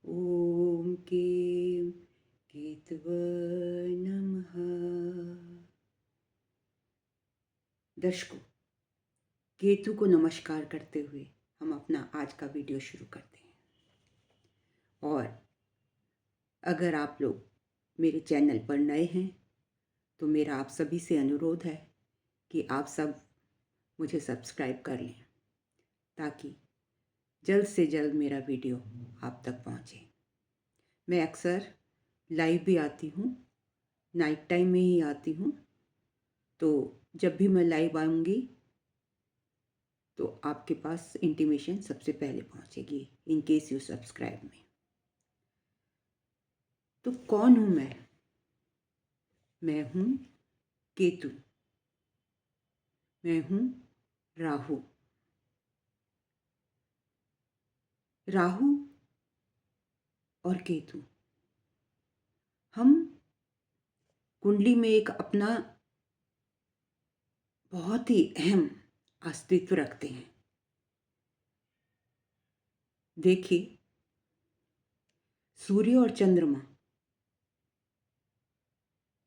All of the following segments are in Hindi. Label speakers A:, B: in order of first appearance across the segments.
A: ॐ कें केतवः नमः। दर्शकों, केतु को नमस्कार करते हुए हम अपना आज का वीडियो शुरू करते हैं। और अगर आप लोग मेरे चैनल पर नए हैं तो मेरा आप सभी से अनुरोध है कि आप सब मुझे सब्सक्राइब कर लें ताकि जल्द से जल्द मेरा वीडियो आप तक पहुंचे। मैं अक्सर लाइव भी आती हूँ, नाइट टाइम में ही आती हूँ, तो जब भी मैं लाइव आऊँगी तो आपके पास इंटीमेशन सबसे पहले पहुंचेगी इन केस यू सब्सक्राइब मी। तो कौन हूँ मैं? मैं हूँ केतु, मैं हूँ राहु। राहु और केतु हम कुंडली में एक अपना बहुत ही अहम अस्तित्व रखते हैं। देखिए, सूर्य और चंद्रमा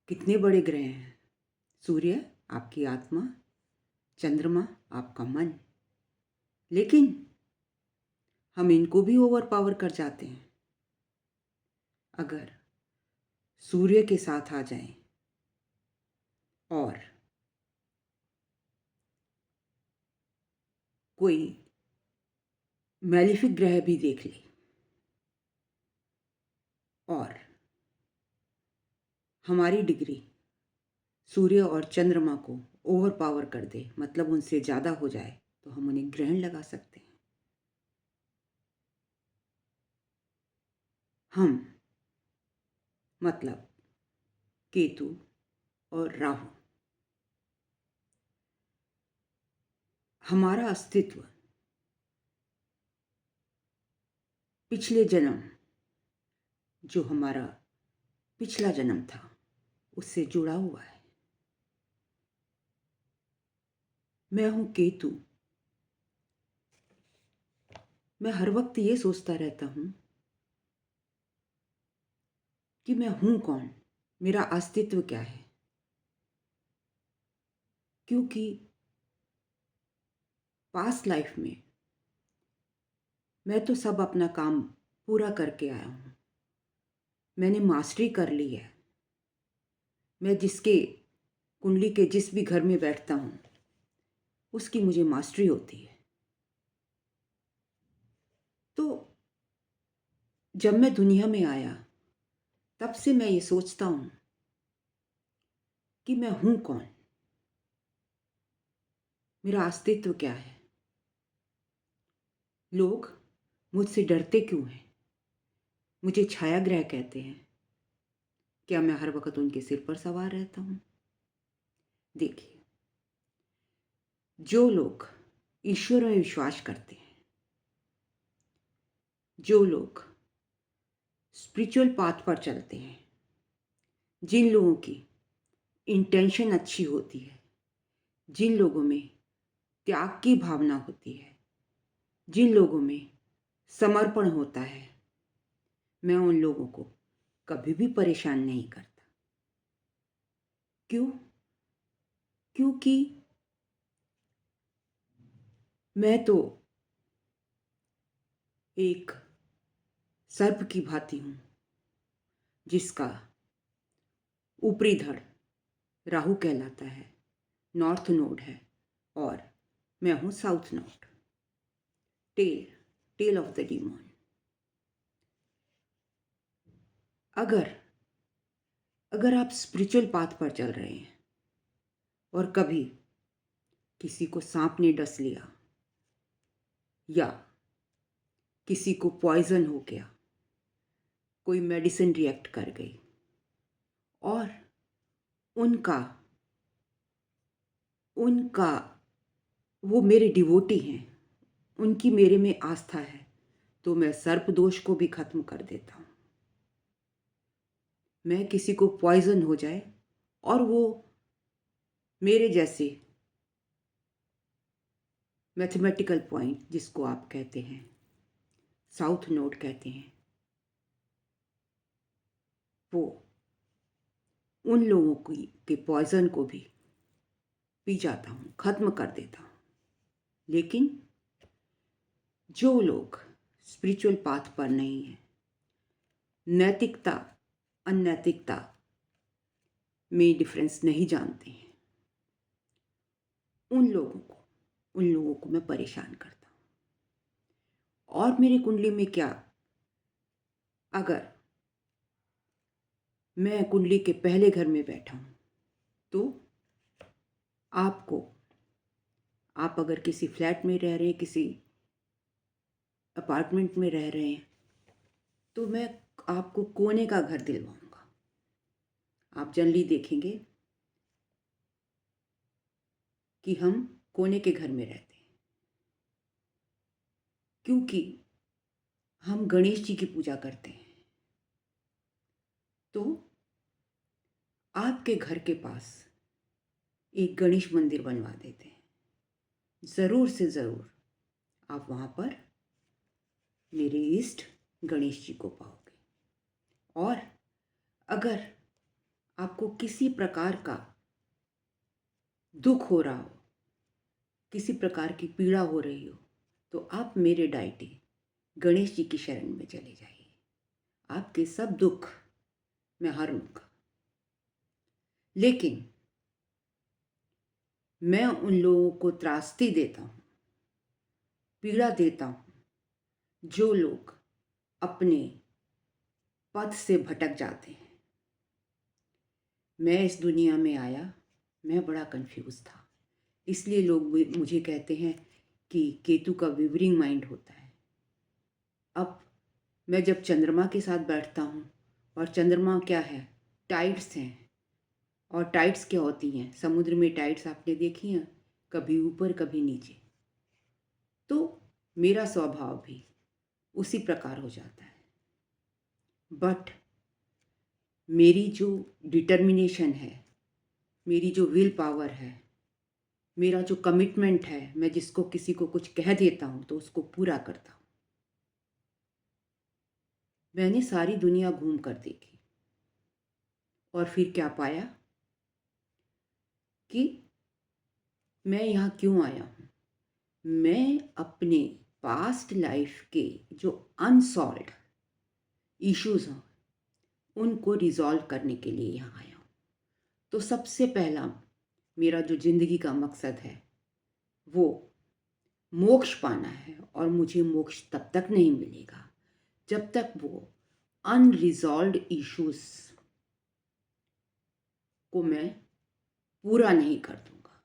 A: कितने बड़े ग्रह हैं। सूर्य आपकी आत्मा, चंद्रमा आपका मन, लेकिन हम इनको भी ओवर पावर कर जाते हैं। अगर सूर्य के साथ आ जाएं और कोई मैलिफिक ग्रह भी देख ले और हमारी डिग्री सूर्य और चंद्रमा को ओवर पावर कर दे, मतलब उनसे ज़्यादा हो जाए, तो हम उन्हें ग्रहण लगा सकते हैं। हम मतलब केतु और राहु, हमारा अस्तित्व पिछले जन्म, जो हमारा पिछला जन्म था, उससे जुड़ा हुआ है। मैं हूँ केतु। मैं हर वक्त ये सोचता रहता हूँ कि मैं हूँ कौन, मेरा अस्तित्व क्या है। क्योंकि पास्ट लाइफ में मैं तो सब अपना काम पूरा करके आया हूँ, मैंने मास्टरी कर ली है। मैं जिसके कुंडली के जिस भी घर में बैठता हूँ उसकी मुझे मास्टरी होती है। तो जब मैं दुनिया में आया तब से मैं ये सोचता हूँ कि मैं हूँ कौन, मेरा अस्तित्व क्या है। लोग मुझसे डरते क्यों हैं? मुझे छाया ग्रह कहते हैं। क्या मैं हर वक्त उनके सिर पर सवार रहता हूँ? देखिए, जो लोग ईश्वर में विश्वास करते हैं, जो लोग स्पिरिचुअल पाथ पर चलते हैं, जिन लोगों की इंटेंशन अच्छी होती है, जिन लोगों में त्याग की भावना होती है, जिन लोगों में समर्पण होता है, मैं उन लोगों को कभी भी परेशान नहीं करता। क्यों? क्योंकि मैं तो एक सर्प की भांति हूँ जिसका ऊपरी धड़ राहु कहलाता है, नॉर्थ नोड है, और मैं हूँ south node, tell tell of the demon. अगर आप स्पिरिचुअल पाथ पर चल रहे हैं और कभी किसी को सांप ने डस लिया या किसी को पॉइजन हो गया, कोई मेडिसिन रिएक्ट कर गई और उनका उनका वो मेरे डिवोटी हैं, उनकी मेरे में आस्था है, तो मैं सर्प दोष को भी खत्म कर देता हूँ। मैं किसी को पॉइजन हो जाए और वो मेरे जैसे मैथमेटिकल पॉइंट, जिसको आप कहते हैं साउथ नोड कहते हैं, वो उन लोगों के पॉइज़न को भी पी जाता हूँ, ख़त्म कर देता हूँ। लेकिन जो लोग स्पिरिचुअल पाथ पर नहीं हैं, नैतिकता अनैतिकता में डिफरेंस नहीं जानते हैं, उन लोगों को मैं परेशान करता हूँ। और मेरी कुंडली में क्या, अगर मैं कुंडली के पहले घर में बैठा हूँ तो आप अगर किसी फ्लैट में रह रहे हैं, किसी अपार्टमेंट में रह रहे हैं, तो मैं आपको कोने का घर दिलवाऊंगा। आप जनरली देखेंगे कि हम कोने के घर में रहते हैं, क्योंकि हम गणेश जी की पूजा करते हैं। तो आपके घर के पास एक गणेश मंदिर बनवा देते हैं। ज़रूर से ज़रूर आप वहाँ पर मेरे इष्ट गणेश जी को पाओगे। और अगर आपको किसी प्रकार का दुख हो रहा हो, किसी प्रकार की पीड़ा हो रही हो, तो आप मेरे डाइटी गणेश जी की शरण में चले जाइए। आपके सब दुख मैं हर लूँगा। लेकिन मैं उन लोगों को त्रासदी देता हूँ, पीड़ा देता हूँ, जो लोग अपने पथ से भटक जाते हैं। मैं इस दुनिया में आया, मैं बड़ा कंफ्यूज था, इसलिए लोग मुझे कहते हैं कि केतु का विवरिंग माइंड होता है। अब मैं जब चंद्रमा के साथ बैठता हूँ, और चंद्रमा क्या है, टाइड्स हैं। और टाइड्स क्या होती हैं, समुद्र में टाइड्स आपने देखी हैं, कभी ऊपर कभी नीचे। तो मेरा स्वभाव भी उसी प्रकार हो जाता है। बट मेरी जो डिटर्मिनेशन है, मेरी जो विल पावर है, मेरा जो कमिटमेंट है, मैं जिसको किसी को कुछ कह देता हूँ तो उसको पूरा करता हूँ। मैंने सारी दुनिया घूम कर देखी, और फिर क्या पाया कि मैं यहाँ क्यों आया हूँ। मैं अपने पास्ट लाइफ के जो अनसॉल्व्ड इश्यूज हैं उनको रिजॉल्व करने के लिए यहाँ आया हूँ। तो सबसे पहला मेरा जो ज़िंदगी का मकसद है वो मोक्ष पाना है। और मुझे मोक्ष तब तक नहीं मिलेगा जब तक वो अनरिजॉल्व्ड इश्यूज को मैं पूरा नहीं कर दूंगा।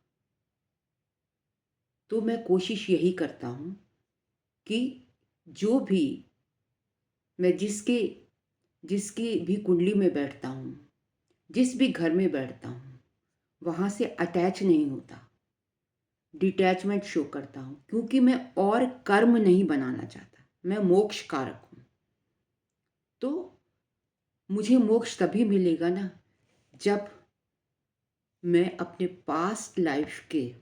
A: तो मैं कोशिश यही करता हूँ कि जो भी मैं जिसकी भी कुंडली में बैठता हूँ, जिस भी घर में बैठता हूँ, वहाँ से अटैच नहीं होता, डिटैचमेंट शो करता हूँ, क्योंकि मैं और कर्म नहीं बनाना चाहता। मैं मोक्ष कारक हूँ। तो मुझे मोक्ष तभी मिलेगा ना जब मैं अपने पास्ट लाइफ के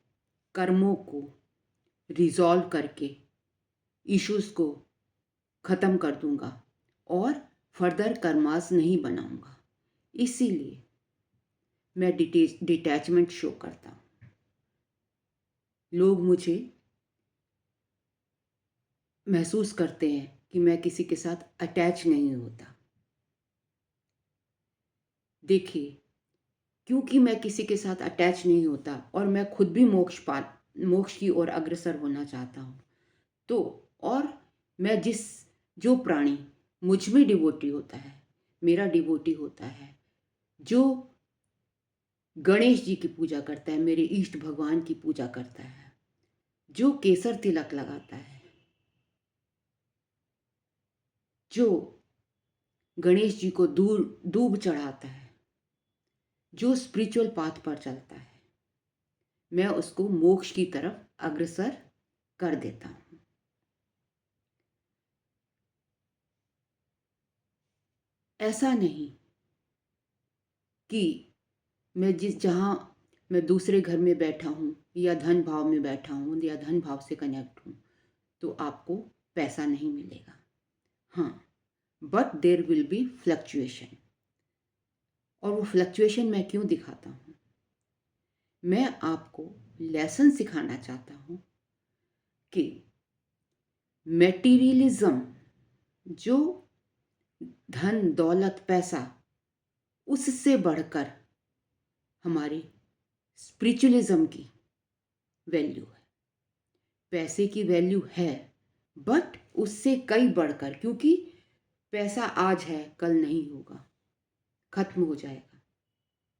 A: कर्मों को रिजॉल्व करके इश्यूज को ख़त्म कर दूंगा और फर्दर कर्मास नहीं बनाऊंगा। इसीलिए मैं डिटैचमेंट शो करता हूँ। लोग मुझे महसूस करते हैं कि मैं किसी के साथ अटैच नहीं होता। देखिए, क्योंकि मैं किसी के साथ अटैच नहीं होता और मैं खुद भी मोक्ष की ओर अग्रसर होना चाहता हूँ, तो और मैं जो प्राणी मुझ में डिवोटी होता है, मेरा डिवोटी होता है, जो गणेश जी की पूजा करता है, मेरे इष्ट भगवान की पूजा करता है, जो केसर तिलक लगाता है, जो गणेश जी को दूब चढ़ाता है, जो स्पिरिचुअल पाथ पर चलता है, मैं उसको मोक्ष की तरफ अग्रसर कर देता हूँ। ऐसा नहीं कि जहाँ मैं दूसरे घर में बैठा हूँ या धन भाव में बैठा हूँ या धन भाव से कनेक्ट हूँ तो आपको पैसा नहीं मिलेगा। हाँ, but there will be fluctuation. और वो फ्लक्चुएशन मैं क्यों दिखाता हूँ? मैं आपको लेसन सिखाना चाहता हूँ कि मेटीरियलिज्म, जो धन दौलत पैसा, उससे बढ़कर हमारी स्पिरिचुअलिज्म की वैल्यू है। पैसे की वैल्यू है, बट उससे कई बढ़कर, क्योंकि पैसा आज है कल नहीं होगा, खत्म हो जाएगा।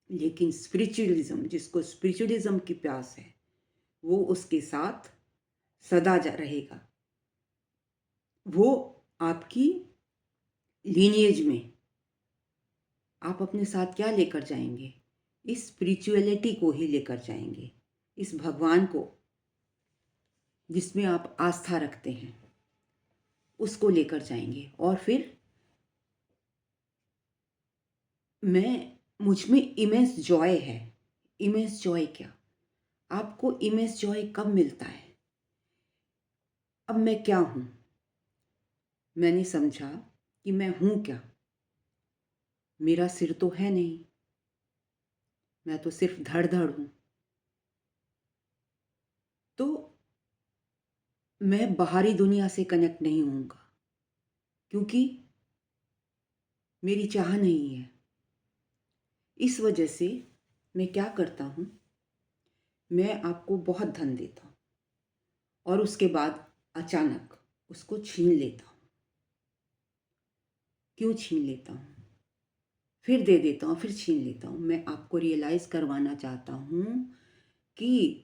A: लेकिन स्पिरिचुअलिज्म, जिसको स्पिरिचुअलिज्म की प्यास है, वो उसके साथ सदा रहेगा। वो आपकी लीनिएज में आप अपने साथ क्या लेकर जाएंगे? इस स्पिरिचुअलिटी को ही लेकर जाएंगे, इस भगवान को जिसमें आप आस्था रखते हैं, उसको लेकर जाएंगे। और फिर मुझ में इमेंस जॉय है। इमेंस जॉय क्या? आपको इमेंस जॉय कब मिलता है? अब मैं क्या हूं? मैंने समझा कि मैं हूं क्या। मेरा सिर तो है नहीं, मैं तो सिर्फ धड़ हूं। तो मैं बाहरी दुनिया से कनेक्ट नहीं होऊंगा, क्योंकि मेरी चाह नहीं है। इस वजह से मैं क्या करता हूं? मैं आपको बहुत धन देता हूं और उसके बाद अचानक उसको छीन लेता हूं। क्यों छीन लेता हूं? फिर दे देता हूं, फिर छीन लेता हूं। मैं आपको रियलाइज करवाना चाहता हूं कि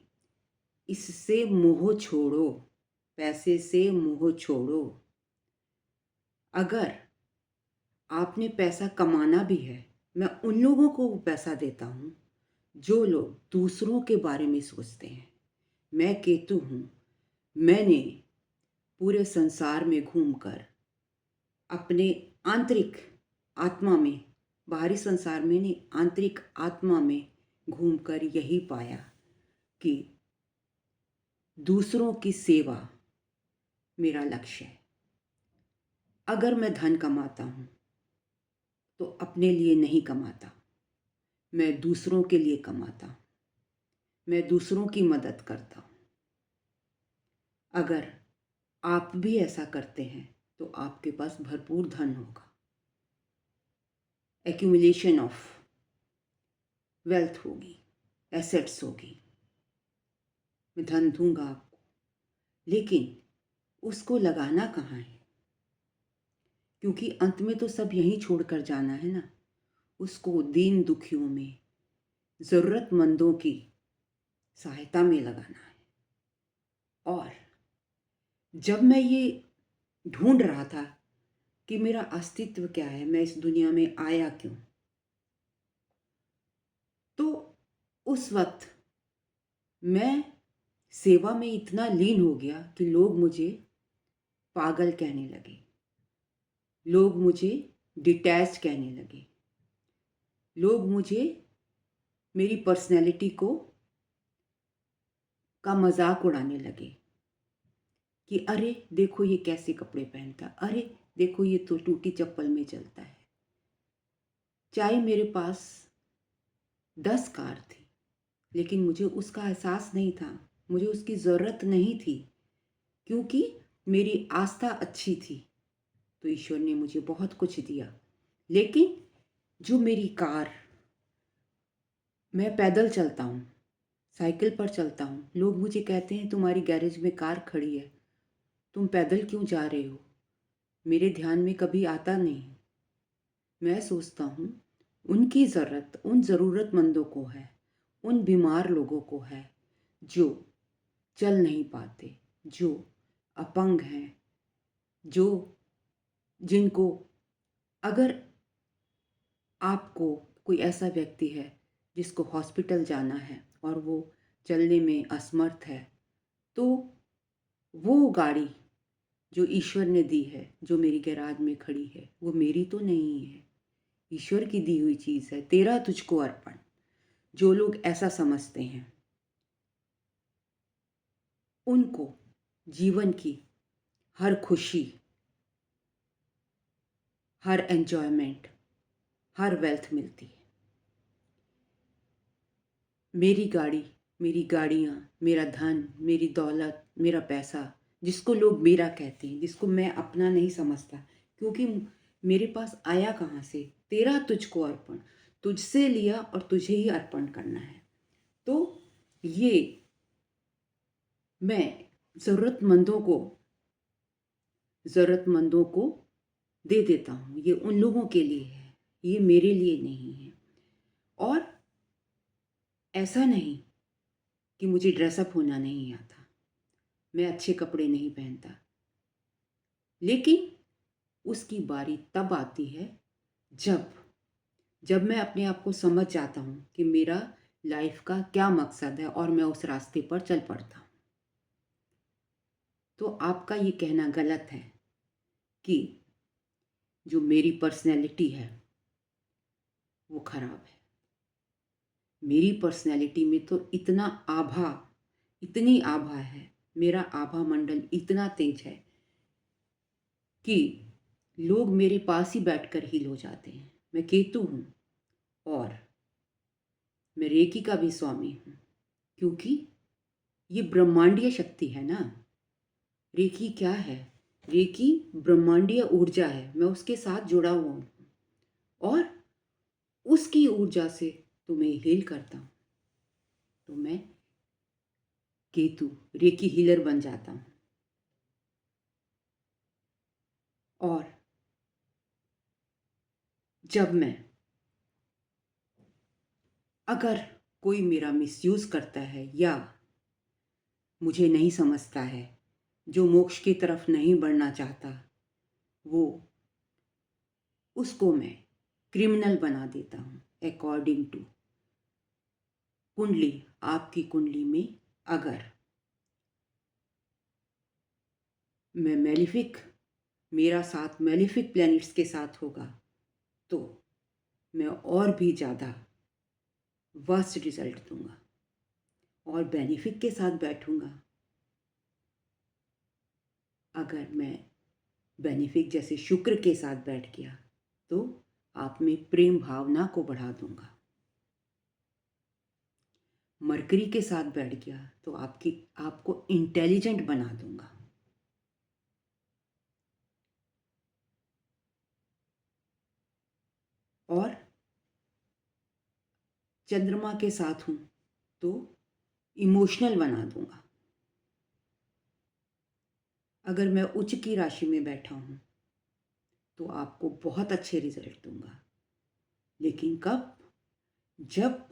A: इससे मोह छोड़ो, पैसे से मोह छोड़ो। अगर आपने पैसा कमाना भी है, मैं उन लोगों को पैसा देता हूं जो लोग दूसरों के बारे में सोचते हैं। मैं केतु हूं। मैंने पूरे संसार में घूमकर अपने आंतरिक आत्मा में, बाहरी संसार में नहीं, आंतरिक आत्मा में घूमकर यही पाया कि दूसरों की सेवा मेरा लक्ष्य है। अगर मैं धन कमाता हूं तो अपने लिए नहीं कमाता, मैं दूसरों के लिए कमाता हूं। मैं दूसरों की मदद करता हूं। अगर आप भी ऐसा करते हैं तो आपके पास भरपूर धन होगा। एक्यूमुलेशन ऑफ वेल्थ होगी, एसेट्स होगी। मैं धन दूंगा आपको, लेकिन उसको लगाना कहाँ है? क्योंकि अंत में तो सब यहीं छोड़कर जाना है ना। उसको दीन दुखियों में, ज़रूरतमंदों की सहायता में लगाना है। और जब मैं ये ढूंढ रहा था कि मेरा अस्तित्व क्या है, मैं इस दुनिया में आया क्यों, तो उस वक्त मैं सेवा में इतना लीन हो गया कि लोग मुझे पागल कहने लगे, लोग मुझे डिटैच कहने लगे, लोग मुझे मेरी पर्सनैलिटी का मजाक उड़ाने लगे कि अरे देखो ये कैसे कपड़े पहनता, अरे देखो ये तो टूटी चप्पल में चलता है। चाहे मेरे पास 10 कार थी, लेकिन मुझे उसका एहसास नहीं था, मुझे उसकी ज़रूरत नहीं थी, क्योंकि मेरी आस्था अच्छी थी। तो ईश्वर ने मुझे बहुत कुछ दिया। लेकिन जो मेरी कार, मैं पैदल चलता हूँ, साइकिल पर चलता हूँ, लोग मुझे कहते हैं तुम्हारी गैरेज में कार खड़ी है, तुम पैदल क्यों जा रहे हो? मेरे ध्यान में कभी आता नहीं। मैं सोचता हूँ उनकी ज़रूरत उन ज़रूरतमंदों को है, उन बीमार लोगों को है जो चल नहीं पाते, जो अपंग हैं, जो जिनको, अगर आपको कोई ऐसा व्यक्ति है जिसको हॉस्पिटल जाना है और वो चलने में असमर्थ है, तो वो गाड़ी जो ईश्वर ने दी है, जो मेरी गैराज में खड़ी है, वो मेरी तो नहीं है, ईश्वर की दी हुई चीज़ है। तेरा तुझको अर्पण। जो लोग ऐसा समझते हैं, उनको जीवन की हर खुशी, हर एंजॉयमेंट, हर वेल्थ मिलती है। मेरी गाड़ी, मेरी गाड़ियाँ, मेरा धन, मेरी दौलत, मेरा पैसा, जिसको लोग मेरा कहते हैं, जिसको मैं अपना नहीं समझता, क्योंकि मेरे पास आया कहाँ से? तेरा तुझको अर्पण, तुझसे लिया और तुझे ही अर्पण करना है। तो ये मैं ज़रूरतमंदों को दे देता हूँ। ये उन लोगों के लिए है, ये मेरे लिए नहीं है। और ऐसा नहीं कि मुझे ड्रेसअप होना नहीं आता, मैं अच्छे कपड़े नहीं पहनता, लेकिन उसकी बारी तब आती है जब जब मैं अपने आप को समझ जाता हूँ कि मेरा लाइफ का क्या मकसद है और मैं उस रास्ते पर चल पड़ता हूँ। तो आपका ये कहना गलत है कि जो मेरी पर्सनैलिटी है वो खराब है। मेरी पर्सनैलिटी में तो इतनी आभा है, मेरा आभा मंडल इतना तेज है कि लोग मेरे पास ही बैठकर हील हो जाते हैं। मैं केतु हूँ और मैं रेकी का भी स्वामी हूँ, क्योंकि ये ब्रह्मांडीय शक्ति है ना। रेकी क्या है? रेकी ब्रह्मांडीय ऊर्जा है, मैं उसके साथ जुड़ा हुआ हूँ और उसकी ऊर्जा से तुम्हें हील करता हूँ। तो मैं केतु रेकी हीलर बन जाता हूँ। और जब मैं अगर कोई मेरा मिसयूज़ करता है या मुझे नहीं समझता है, जो मोक्ष की तरफ नहीं बढ़ना चाहता, वो उसको मैं क्रिमिनल बना देता हूँ अकॉर्डिंग टू कुंडली। आपकी कुंडली में अगर मैं मेलिफिक मेरा साथ मेलिफिक प्लैनेट्स के साथ होगा तो मैं और भी ज़्यादा वर्स्ट रिजल्ट दूंगा। और बेनिफिक के साथ बैठूंगा, अगर मैं बेनिफिक जैसे शुक्र के साथ बैठ गया तो आप में प्रेम भावना को बढ़ा दूंगा। मरकरी के साथ बैठ गया तो आपको इंटेलिजेंट बना दूंगा। और चंद्रमा के साथ हूं तो इमोशनल बना दूंगा। अगर मैं उच्च की राशि में बैठा हूं तो आपको बहुत अच्छे रिजल्ट दूंगा। लेकिन कब? जब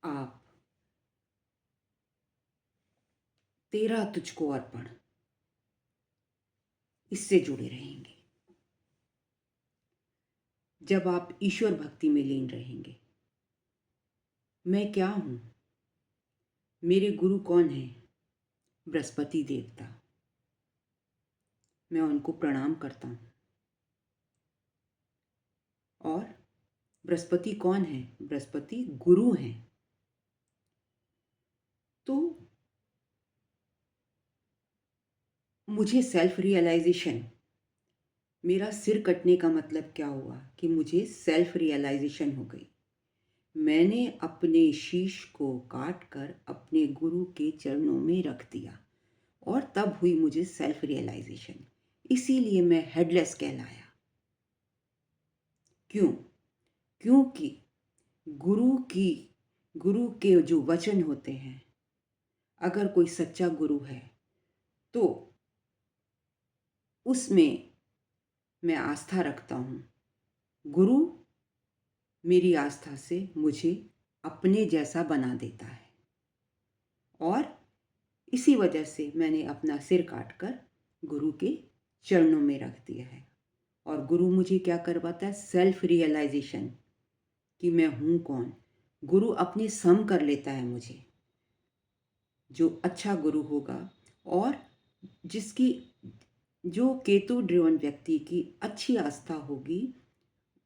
A: आप तेरा तुझको अर्पण इससे जुड़े रहेंगे, जब आप ईश्वर भक्ति में लीन रहेंगे। मैं क्या हूं? मेरे गुरु कौन है? बृहस्पति देवता। मैं उनको प्रणाम करता हूं। और बृहस्पति कौन है? बृहस्पति गुरु हैं। तो मुझे सेल्फ रियलाइजेशन, मेरा सिर कटने का मतलब क्या हुआ कि मुझे सेल्फ रियलाइजेशन हो गई। मैंने अपने शीश को काट कर अपने गुरु के चरणों में रख दिया और तब हुई मुझे सेल्फ रियलाइजेशन। इसीलिए मैं हेडलेस कहलाया। क्यों? क्योंकि गुरु की गुरु के जो वचन होते हैं, अगर कोई सच्चा गुरु है तो उसमें मैं आस्था रखता हूँ। गुरु मेरी आस्था से मुझे अपने जैसा बना देता है और इसी वजह से मैंने अपना सिर काट कर गुरु के चरणों में रख दिया है। और गुरु मुझे क्या करवाता है? सेल्फ रियलाइजेशन कि मैं हूँ कौन। गुरु अपने सम कर लेता है मुझे। जो अच्छा गुरु होगा और जिसकी जो केतु ड्रिवन व्यक्ति की अच्छी आस्था होगी,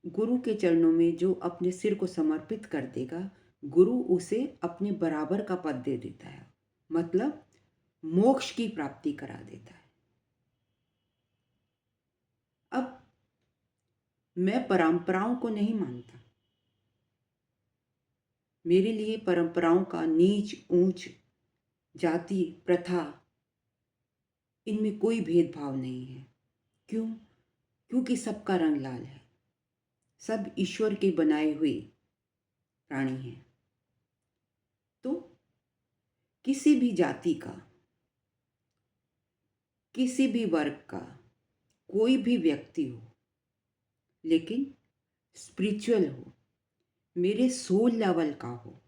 A: गुरु के चरणों में जो अपने सिर को समर्पित कर देगा, गुरु उसे अपने बराबर का पद दे देता है, मतलब मोक्ष की प्राप्ति करा देता है। अब मैं परंपराओं को नहीं मानता। मेरे लिए परंपराओं का नीच ऊंच, जाति प्रथा, इनमें कोई भेदभाव नहीं है। क्यों? क्योंकि सबका रंग लाल है। सब ईश्वर के बनाए हुए प्राणी हैं। तो किसी भी जाति का, किसी भी वर्ग का कोई भी व्यक्ति हो, लेकिन स्पिरिचुअल हो, मेरे सोल लेवल का हो,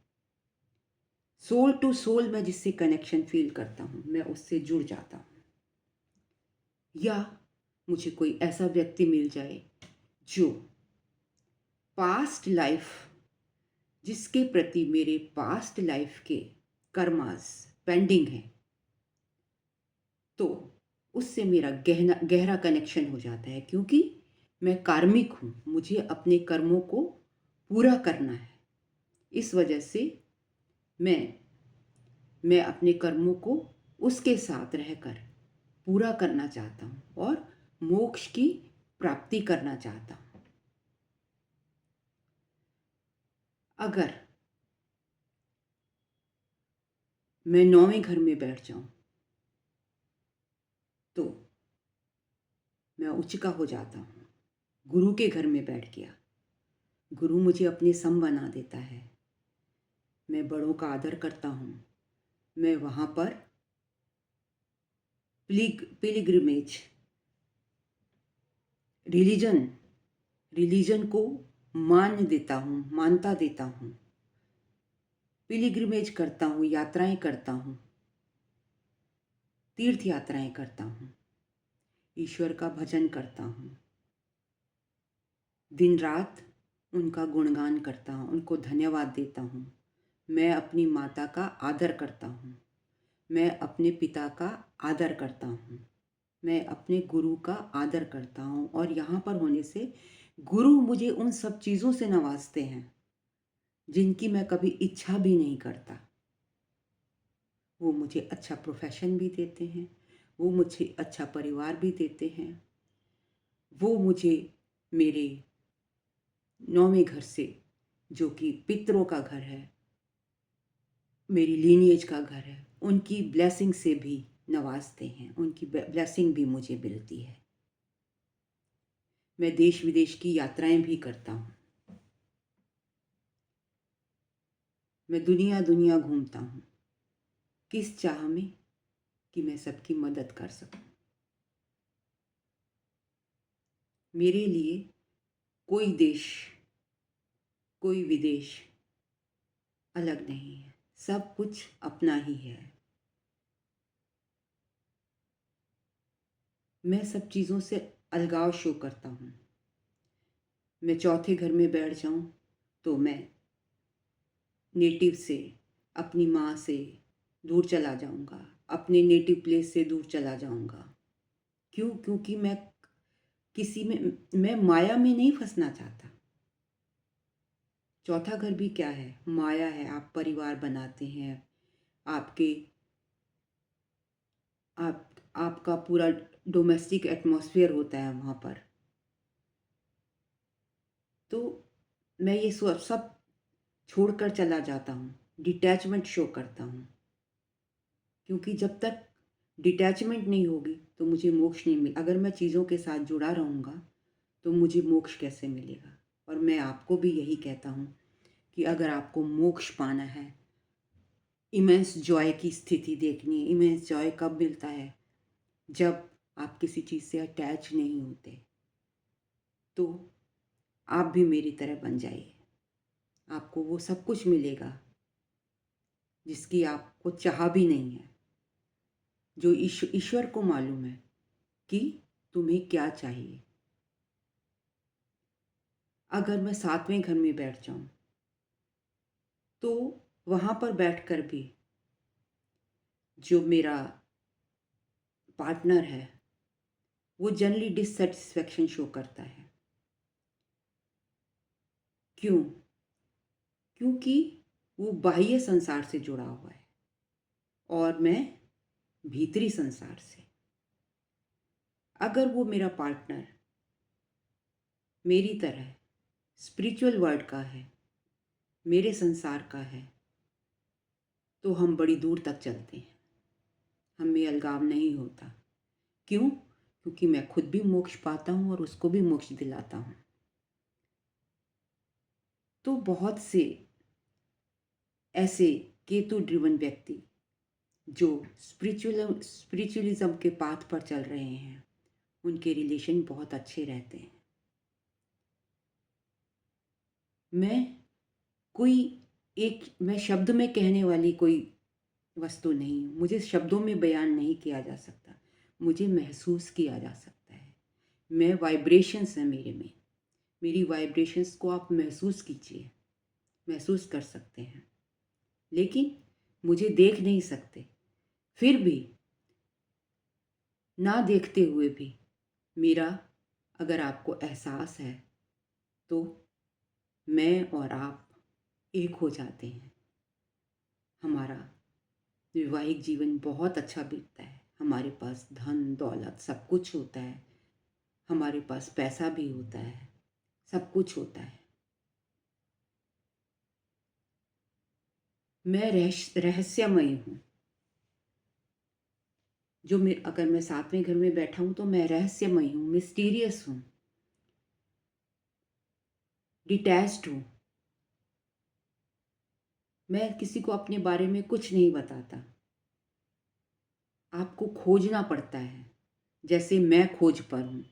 A: सोल टू सोल मैं जिससे कनेक्शन फील करता हूँ, मैं उससे जुड़ जाता हूँ। या मुझे कोई ऐसा व्यक्ति मिल जाए जो पास्ट लाइफ, जिसके प्रति मेरे पास्ट लाइफ के कर्मास पेंडिंग हैं, तो उससे मेरा गहरा कनेक्शन हो जाता है। क्योंकि मैं कार्मिक हूँ, मुझे अपने कर्मों को पूरा करना है। इस वजह से मैं अपने कर्मों को उसके साथ रहकर पूरा करना चाहता हूँ और मोक्ष की प्राप्ति करना चाहता हूँ। अगर मैं 9वें घर में बैठ जाऊं तो मैं उच्चिका हो जाता हूँ। गुरु के घर में बैठ गया, गुरु मुझे अपने सम बना देता है। मैं बड़ों का आदर करता हूँ। मैं वहाँ पर पिलिग्रिमेज, रिलीजन को मान्य देता हूँ, मानता देता हूँ। पिलिग्रिमेज करता हूँ, यात्राएं करता हूँ, तीर्थ यात्राएं करता हूँ, ईश्वर का भजन करता हूँ, दिन रात उनका गुणगान करता हूँ, उनको धन्यवाद देता हूँ। मैं अपनी माता का आदर करता हूँ, मैं अपने पिता का आदर करता हूँ, मैं अपने गुरु का आदर करता हूँ। और यहाँ पर होने से गुरु मुझे उन सब चीज़ों से नवाजते हैं जिनकी मैं कभी इच्छा भी नहीं करता। वो मुझे अच्छा प्रोफेशन भी देते हैं, वो मुझे अच्छा परिवार भी देते हैं, वो मुझे मेरे 9वें घर से, जो कि पितरों का घर है, मेरी लीनिएज का घर है, उनकी ब्लेसिंग से भी नवाजते हैं। उनकी ब्लेसिंग भी मुझे मिलती है। मैं देश विदेश की यात्राएं भी करता हूँ। मैं दुनिया घूमता हूँ, किस चाह में कि मैं सबकी मदद कर सकूं। मेरे लिए कोई देश, कोई विदेश अलग नहीं है, सब कुछ अपना ही है। मैं सब चीज़ों से अलगाव शो करता हूँ। मैं चौथे घर में बैठ जाऊं तो मैं नेटिव से, अपनी माँ से दूर चला जाऊंगा, अपने नेटिव प्लेस से दूर चला जाऊंगा। क्यों? क्योंकि मैं माया में नहीं फंसना चाहता। चौथा घर भी क्या है? माया है। आप परिवार बनाते हैं, आपके आप आपका पूरा डोमेस्टिक एटमॉस्फेयर होता है वहाँ पर। तो मैं ये सब छोड़कर चला जाता हूँ, डिटैचमेंट शो करता हूँ। क्योंकि जब तक डिटैचमेंट नहीं होगी तो मुझे मोक्ष नहीं मिल। अगर मैं चीज़ों के साथ जुड़ा रहूँगा तो मुझे मोक्ष कैसे मिलेगा? और मैं आपको भी यही कहता हूँ कि अगर आपको मोक्ष पाना है, इमेंस जॉय की स्थिति देखनी है। इमेंस जॉय कब मिलता है? जब आप किसी चीज़ से अटैच नहीं होते। तो आप भी मेरी तरह बन जाइए, आपको वो सब कुछ मिलेगा जिसकी आपको चाह भी नहीं है। जो ईश्वर को मालूम है कि तुम्हें क्या चाहिए। अगर मैं 7वें घर में बैठ जाऊं तो वहाँ पर बैठकर भी जो मेरा पार्टनर है वो जनरली डिससेटिस्फैक्शन शो करता है। क्यों? क्योंकि वो बाह्य संसार से जुड़ा हुआ है और मैं भीतरी संसार से। अगर वो मेरा पार्टनर मेरी तरह स्पिरिचुअल वर्ल्ड का है, मेरे संसार का है तो हम बड़ी दूर तक चलते हैं, हमें अलगाव नहीं होता। क्यों? क्योंकि मैं खुद भी मोक्ष पाता हूँ और उसको भी मोक्ष दिलाता हूँ। तो बहुत से ऐसे केतु ड्रिवन व्यक्ति जो स्पिरिचुअलिज्म के पाथ पर चल रहे हैं, उनके रिलेशन बहुत अच्छे रहते हैं। मैं शब्द में कहने वाली कोई वस्तु नहीं हूँ। मुझे शब्दों में बयान नहीं किया जा सकता, मुझे महसूस किया जा सकता है। मैं वाइब्रेशंस है मेरे में, मेरी वाइब्रेशंस को आप महसूस कीजिए, महसूस कर सकते हैं। लेकिन मुझे देख नहीं सकते, फिर भी ना देखते हुए भी मेरा अगर आपको एहसास है तो मैं और आप एक हो जाते हैं। हमारा वैवाहिक जीवन बहुत अच्छा बीतता है, हमारे पास धन दौलत सब कुछ होता है, हमारे पास पैसा भी होता है, सब कुछ होता है। मैं रहस्यमयी हूँ। अगर मैं सातवें घर में बैठा हूँ तो मैं रहस्यमयी हूँ, मिस्टीरियस हूँ, डिटैच्ड हूँ। मैं किसी को अपने बारे में कुछ नहीं बताता। आपको खोजना पड़ता है, जैसे मैं खोज पर हूँ,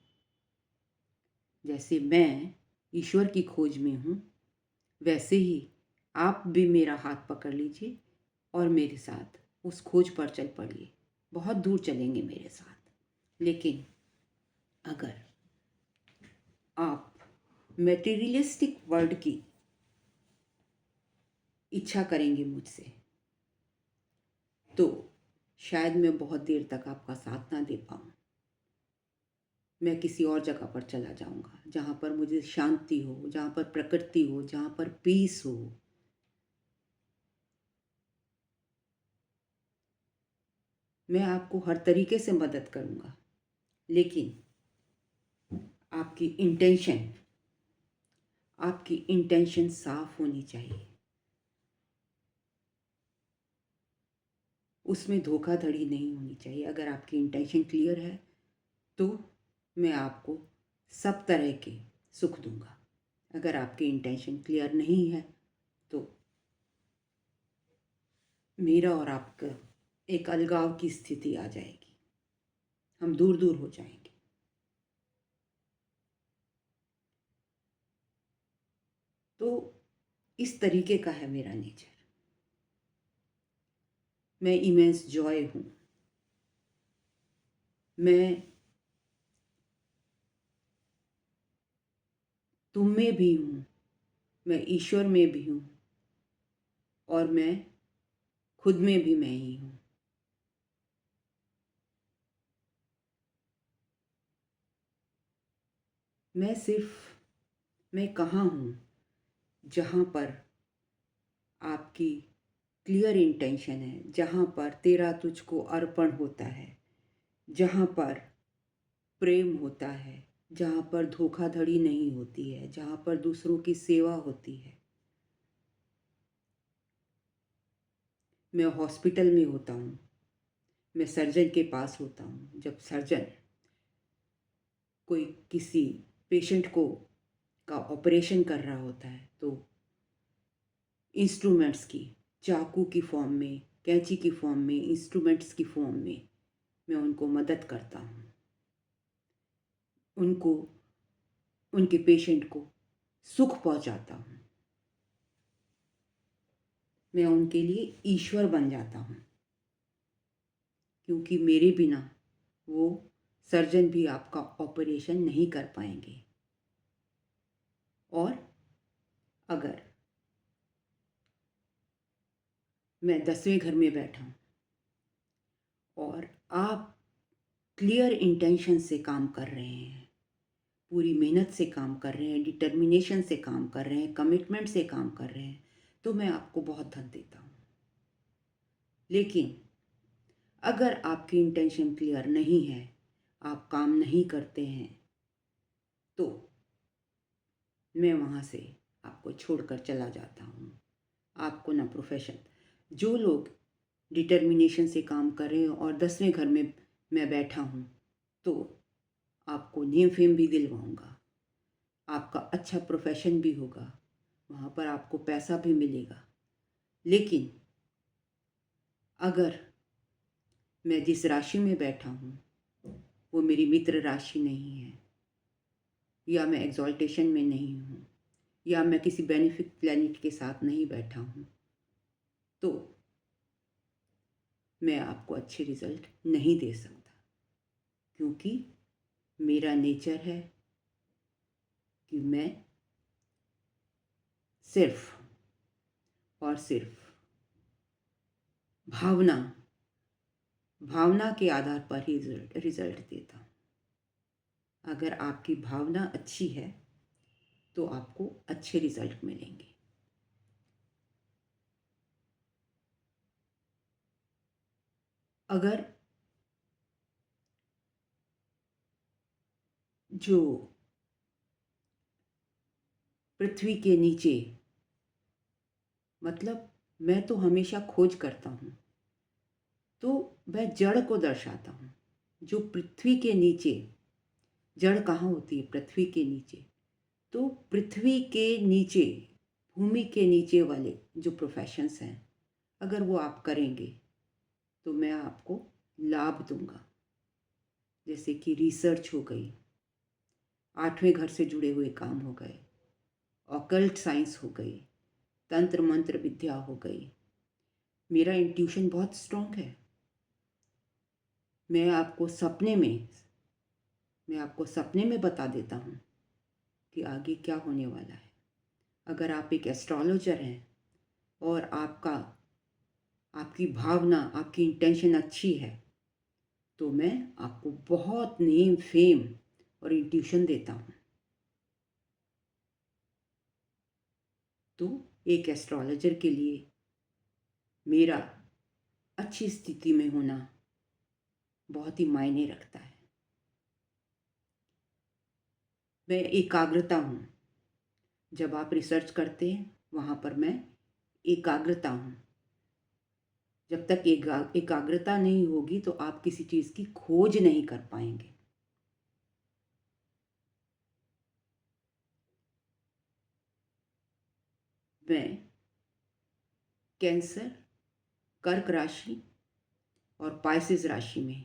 A: जैसे मैं ईश्वर की खोज में हूँ, वैसे ही आप भी मेरा हाथ पकड़ लीजिए और मेरे साथ उस खोज पर चल पड़िए। बहुत दूर चलेंगे मेरे साथ। लेकिन अगर आप मटेरियलिस्टिक वर्ल्ड की इच्छा करेंगे मुझसे, तो शायद मैं बहुत देर तक आपका साथ ना दे पाऊँ। मैं किसी और जगह पर चला जाऊंगा, जहाँ पर मुझे शांति हो, जहाँ पर प्रकृति हो, जहाँ पर पीस हो। मैं आपको हर तरीके से मदद करूंगा, लेकिन आपकी इंटेंशन साफ होनी चाहिए। उसमें धोखाधड़ी नहीं होनी चाहिए। अगर आपकी इंटेंशन क्लियर है तो मैं आपको सब तरह के सुख दूंगा। अगर आपकी इंटेंशन क्लियर नहीं है तो मेरा और आपका एक अलगाव की स्थिति आ जाएगी, हम दूर दूर हो जाएंगे। तो इस तरीके का है मेरा नेचर। मैं इमेंस जॉय हूँ, मैं तुम में भी हूँ, मैं ईश्वर में भी हूँ और मैं खुद में भी मैं ही हूँ। मैं कहाँ हूँ जहाँ पर आपकी क्लियर इंटेंशन है, जहाँ पर तेरा तुझको अर्पण होता है, जहाँ पर प्रेम होता है, जहाँ पर धोखाधड़ी नहीं होती है, जहाँ पर दूसरों की सेवा होती है। मैं हॉस्पिटल में होता हूँ, मैं सर्जन के पास होता हूँ। जब सर्जन कोई किसी पेशेंट को का ऑपरेशन कर रहा होता है तो इंस्ट्रूमेंट्स की, चाकू की फॉर्म में, कैंची की फॉर्म में, इंस्ट्रूमेंट्स की फॉर्म में मैं उनको मदद करता हूँ। उनको, उनके पेशेंट को सुख पहुँचाता हूँ। मैं उनके लिए ईश्वर बन जाता हूँ, क्योंकि मेरे बिना वो सर्जन भी आपका ऑपरेशन नहीं कर पाएंगे। और अगर मैं 10वें घर में बैठा हूँ और आप क्लियर इंटेंशन से काम कर रहे हैं, पूरी मेहनत से काम कर रहे हैं, डिटर्मिनेशन से काम कर रहे हैं, कमिटमेंट से काम कर रहे हैं, तो मैं आपको बहुत धन देता हूँ। लेकिन अगर आपकी इंटेंशन क्लियर नहीं है, आप काम नहीं करते हैं, तो मैं वहाँ से आपको छोड़कर चला जाता हूँ। आपको ना प्रोफेशन। जो लोग डिटर्मिनेशन से काम कर रहे हैं और 10वें घर में मैं बैठा हूँ, तो आपको नेम फेम भी दिलवाऊँगा, आपका अच्छा प्रोफेशन भी होगा, वहाँ पर आपको पैसा भी मिलेगा। लेकिन अगर मैं जिस राशि में बैठा हूँ वो मेरी मित्र राशि नहीं है, या मैं एग्जॉल्टेशन में नहीं हूँ, या मैं किसी बेनिफिक प्लैनेट के साथ नहीं बैठा हूँ, तो मैं आपको अच्छे रिजल्ट नहीं दे सकता। क्योंकि मेरा नेचर है कि मैं सिर्फ और सिर्फ भावना भावना के आधार पर ही रिजल्ट देता हूँ। अगर आपकी भावना अच्छी है तो आपको अच्छे रिजल्ट मिलेंगे। अगर जो पृथ्वी के नीचे, मतलब मैं तो हमेशा खोज करता हूँ, तो मैं जड़ को दर्शाता हूँ। जो पृथ्वी के नीचे, जड़ कहाँ होती है? पृथ्वी के नीचे। तो पृथ्वी के नीचे, भूमि के नीचे वाले जो प्रोफेशंस हैं, अगर वो आप करेंगे तो मैं आपको लाभ दूंगा। जैसे कि रिसर्च हो गई, 8वें घर से जुड़े हुए काम हो गए, ऑकल्ट साइंस हो गई, तंत्र मंत्र विद्या हो गई। मेरा इंट्यूशन बहुत स्ट्रांग है। मैं आपको सपने में बता देता हूँ कि आगे क्या होने वाला है। अगर आप एक एस्ट्रोलॉजर हैं और आपकी भावना, आपकी इंटेंशन अच्छी है, तो मैं आपको बहुत नेम फेम और इंट्यूशन देता हूँ। तो एक एस्ट्रोलॉजर के लिए मेरा अच्छी स्थिति में होना बहुत ही मायने रखता है। मैं एकाग्रता हूँ। जब आप रिसर्च करते हैं वहाँ पर मैं एकाग्रता हूँ। जब तक एकाग्रता नहीं होगी तो आप किसी चीज़ की खोज नहीं कर पाएंगे। मैं कैंसर, कर्क राशि और पाइसेस राशि में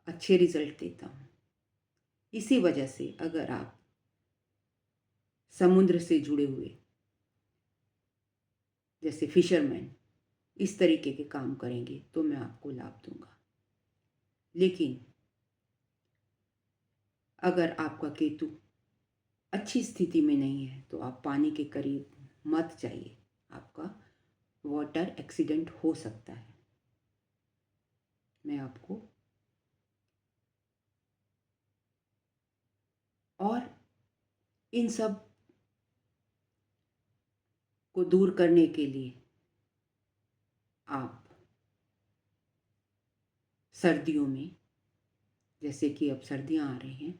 A: अच्छे रिजल्ट देता हूँ। इसी वजह से अगर आप समुद्र से जुड़े हुए, जैसे फिशरमैन, इस तरीके के काम करेंगे तो मैं आपको लाभ दूंगा। लेकिन अगर आपका केतु अच्छी स्थिति में नहीं है तो आप पानी के करीब मत जाइए। आपका वाटर एक्सीडेंट हो सकता है। मैं आपको और इन सब को दूर करने के लिए आप सर्दियों में, जैसे कि अब सर्दियाँ आ रही हैं,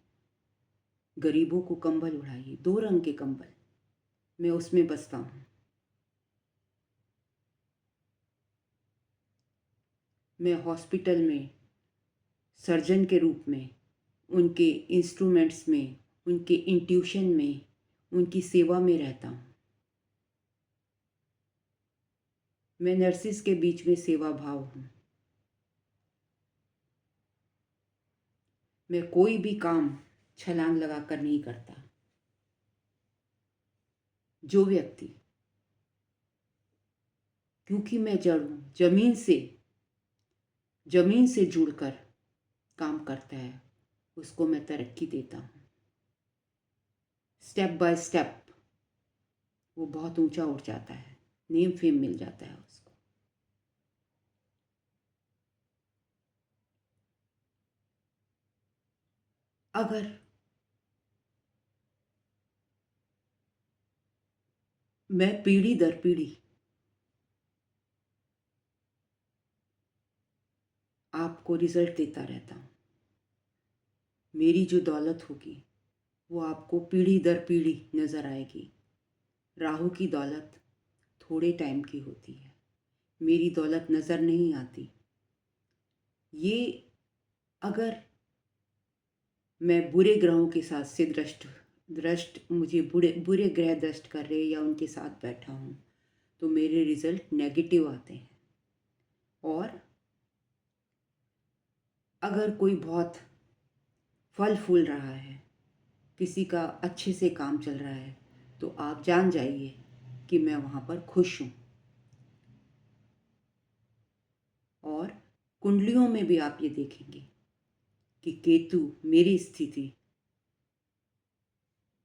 A: गरीबों को कंबल उड़ाइए। 2 रंग के कंबल, मैं उसमें बसता हूँ। मैं हॉस्पिटल में सर्जन के रूप में उनके इंस्ट्रूमेंट्स में, उनके इंट्यूशन में, उनकी सेवा में रहता हूँ। मैं नर्सिस के बीच में सेवा भाव हूँ। मैं कोई भी काम छलांग लगा कर नहीं करता। जो व्यक्ति, क्योंकि मैं जड़ हूँ, जमीन से जुड़कर काम करता है, उसको मैं तरक्की देता हूँ। स्टेप बाय स्टेप वो बहुत ऊंचा उठ जाता है, नेम फेम मिल जाता है उसको। अगर मैं पीढ़ी दर पीढ़ी आपको रिजल्ट देता रहता हूँ, मेरी जो दौलत होगी वो आपको पीढ़ी दर पीढ़ी नजर आएगी। राहु की दौलत थोड़े टाइम की होती है। मेरी दौलत नज़र नहीं आती। ये अगर मैं बुरे ग्रहों के साथ से दृष्ट मुझे बुरे बुरे ग्रह दृष्ट कर रहे या उनके साथ बैठा हूँ तो मेरे रिजल्ट नेगेटिव आते हैं। और अगर कोई बहुत फल फूल रहा है, किसी का अच्छे से काम चल रहा है, तो आप जान जाइए कि मैं वहाँ पर खुश हूँ। और कुंडलियों में भी आप ये देखेंगे कि केतु मेरी स्थिति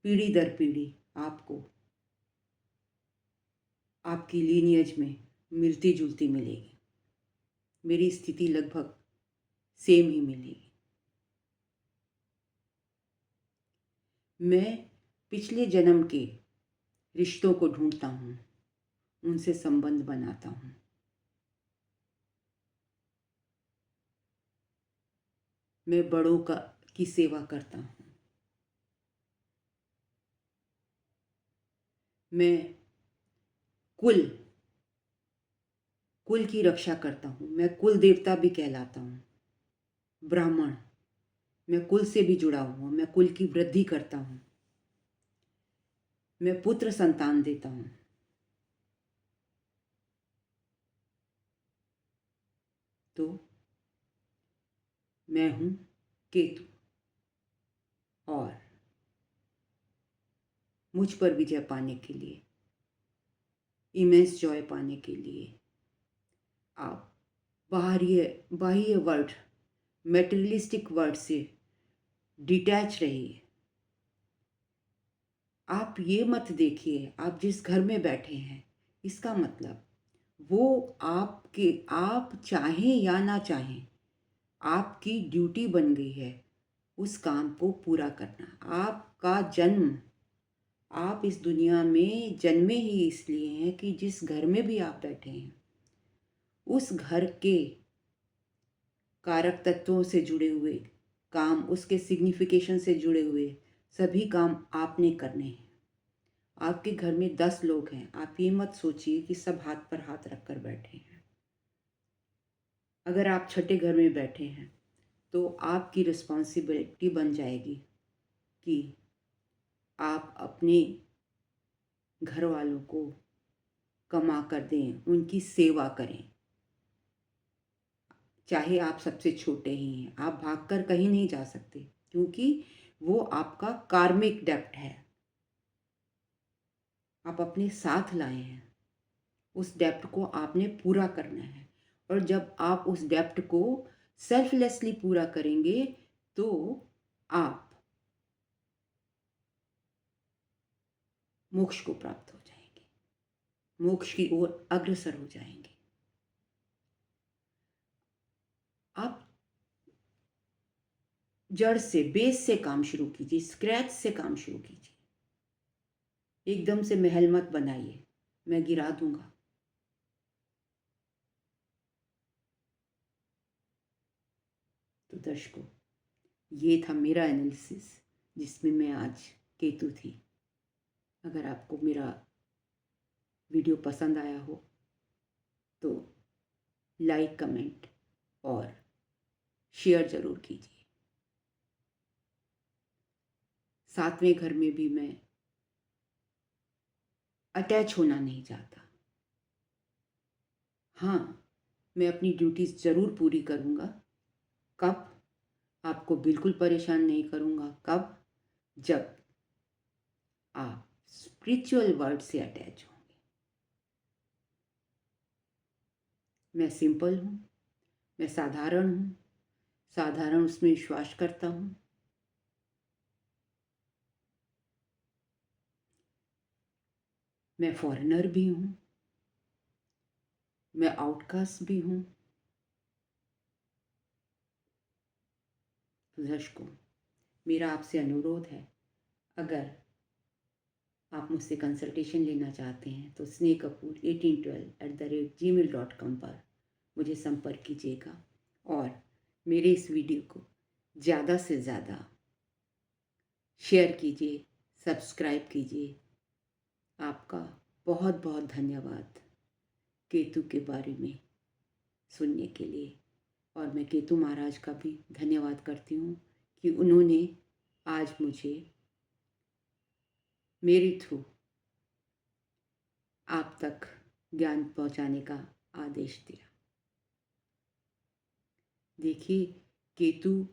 A: पीढ़ी दर पीढ़ी आपको आपकी लीनियज में मिलती जुलती मिलेगी। मेरी स्थिति लगभग सेम ही मिलेगी। मैं पिछले जन्म के रिश्तों को ढूंढता हूँ, उनसे संबंध बनाता हूँ। मैं बड़ों की सेवा करता हूँ। मैं कुल की रक्षा करता हूँ। मैं कुल देवता भी कहलाता हूँ, ब्राह्मण। मैं कुल से भी जुड़ा हूँ। मैं कुल की वृद्धि करता हूँ। मैं पुत्र संतान देता हूँ। तो मैं हूँ केतु। और मुझ पर विजय पाने के लिए, इमेंस जॉय पाने के लिए आप बाह्य वर्ड, मेटेरियलिस्टिक वर्ड से डिटैच रहिए। आप ये मत देखिए आप जिस घर में बैठे हैं, इसका मतलब वो आप चाहें या ना चाहें, आपकी ड्यूटी बन गई है उस काम को पूरा करना। आपका जन्म, आप इस दुनिया में जन्मे ही इसलिए हैं कि जिस घर में भी आप बैठे हैं उस घर के कारक तत्वों से जुड़े हुए काम, उसके सिग्निफिकेशन से जुड़े हुए सभी काम आपने करने हैं। आपके घर में 10 लोग हैं, आप ये मत सोचिए कि सब हाथ पर हाथ रखकर बैठे हैं। अगर आप छठे घर में बैठे हैं तो आपकी रिस्पॉन्सिबिलिटी बन जाएगी कि आप अपने घर वालों को कमा कर दें, उनकी सेवा करें। चाहे आप सबसे छोटे ही हैं, आप भागकर कहीं नहीं जा सकते क्योंकि वो आपका कार्मिक डेब्ट है। आप अपने साथ लाए हैं, उस डेब्ट को आपने पूरा करना है। और जब आप उस डेब्ट को सेल्फलेसली पूरा करेंगे तो आप मोक्ष को प्राप्त हो जाएंगे, मोक्ष की ओर अग्रसर हो जाएंगे। आप जड़ से, बेस से काम शुरू कीजिए, स्क्रैच से काम शुरू कीजिए। एकदम से महल मत बनाइए, मैं गिरा दूंगा। तो दर्शकों, ये था मेरा एनालिसिस जिसमें मैं आज केतु थी। अगर आपको मेरा वीडियो पसंद आया हो तो लाइक, कमेंट और शेयर ज़रूर कीजिए। 7वें घर में भी मैं अटैच होना नहीं चाहता। हाँ, मैं अपनी ड्यूटीज़ ज़रूर पूरी करूँगा। कब? आपको बिल्कुल परेशान नहीं करूँगा। कब? जब आप स्पिरिचुअल वर्ल्ड से अटैच होंगे। मैं सिंपल हूँ, मैं साधारण हूँ, साधारण उसमें विश्वास करता हूँ। मैं फॉरेनर भी हूँ, मैं आउटकास्ट भी हूँ। दर्शकों, मेरा आपसे अनुरोध है, अगर आप मुझसे कंसल्टेशन लेना चाहते हैं तो snehkapoor1812@gmail.com पर मुझे संपर्क कीजिएगा और मेरे इस वीडियो को ज़्यादा से ज़्यादा शेयर कीजिए, सब्सक्राइब कीजिए। आपका बहुत बहुत धन्यवाद केतु के बारे में सुनने के लिए। और मैं केतु महाराज का भी धन्यवाद करती हूँ कि उन्होंने आज मुझे मेरे थ्रू आप तक ज्ञान पहुँचाने का आदेश दिया। देखिए, केतु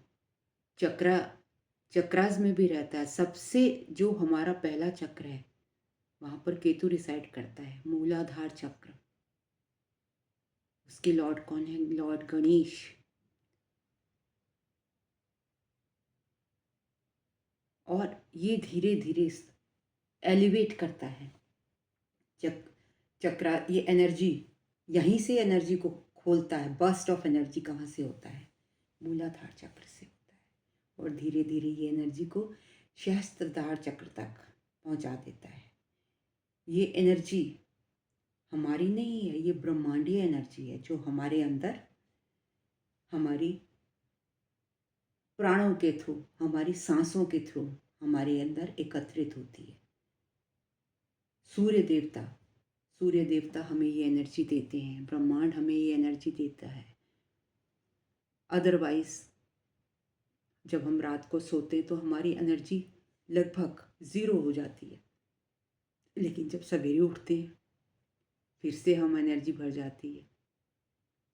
A: चक्रास में भी रहता है। सबसे जो हमारा पहला चक्र है वहाँ पर केतु रिसाइड करता है, मूलाधार चक्र। उसके लॉर्ड कौन है? लॉर्ड गणेश। और ये धीरे धीरे एलिवेट करता है चक्रा। ये एनर्जी यहीं से एनर्जी को खोलता है। बर्स्ट ऑफ एनर्जी कहाँ से होता है? मूलाधार चक्र से होता है। और धीरे धीरे ये एनर्जी को सहस्त्रधार चक्र तक पहुँचा देता है। ये एनर्जी हमारी नहीं है, ये ब्रह्मांडीय एनर्जी है जो हमारे अंदर हमारी प्राणों के थ्रू, हमारी सांसों के थ्रू हमारे अंदर एकत्रित होती है। सूर्य देवता हमें ये एनर्जी देते हैं, ब्रह्मांड हमें ये एनर्जी देता है। अदरवाइज जब हम रात को सोते तो हमारी एनर्जी लगभग 0 हो जाती है, लेकिन जब सवेरे उठते हैं फिर से हम एनर्जी भर जाती है।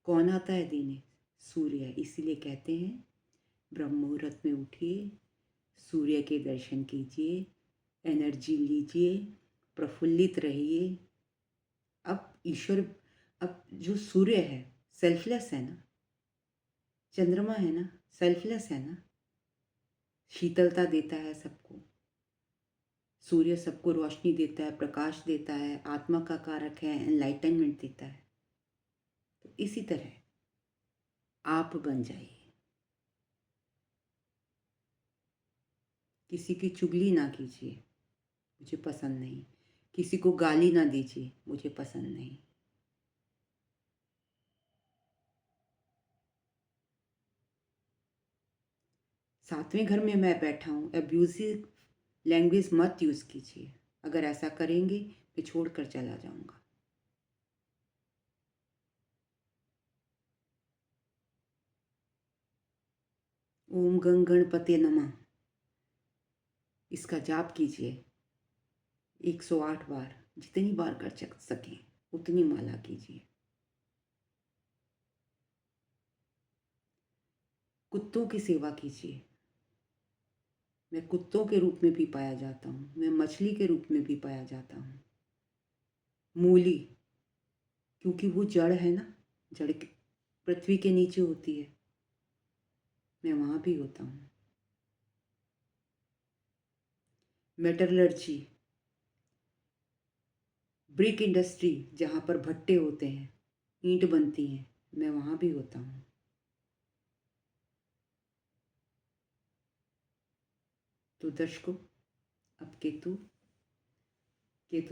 A: कौन आता है देने? सूर्य है। इसीलिए कहते हैं ब्रह्म मुहूर्त में उठिए, सूर्य के दर्शन कीजिए, एनर्जी लीजिए, प्रफुल्लित रहिए। अब जो सूर्य है सेल्फलेस है ना, चंद्रमा है ना सेल्फलेस है ना, शीतलता देता है सबको। सूर्य सबको रोशनी देता है, प्रकाश देता है, आत्मा का कारक है, एनलाइटनमेंट देता है। तो इसी तरह आप बन जाइए। किसी की चुगली ना कीजिए, मुझे पसंद नहीं। किसी को गाली ना दीजिए, मुझे पसंद नहीं। सातवें घर में मैं बैठा हूँ, एब्यूजिव लैंग्वेज मत यूज़ कीजिए। अगर ऐसा करेंगे मैं छोड़ कर चला जाऊँगा। ओम गंग गणपते नमः, इसका जाप कीजिए 108 बार। जितनी बार कर सकें उतनी माला कीजिए। कुत्तों की सेवा कीजिए। मैं कुत्तों के रूप में भी पाया जाता हूँ, मैं मछली के रूप में भी पाया जाता हूँ। मूली, क्योंकि वो जड़ है ना, पृथ्वी के नीचे होती है, मैं वहाँ भी होता हूँ। मेटलर्जी, ब्रिक इंडस्ट्री जहाँ पर भट्टे होते हैं, ईंट बनती हैं, मैं वहाँ भी होता हूँ। तो दर्शकों, अब केतु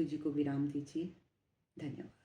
A: जी को विराम दीजिए। धन्यवाद।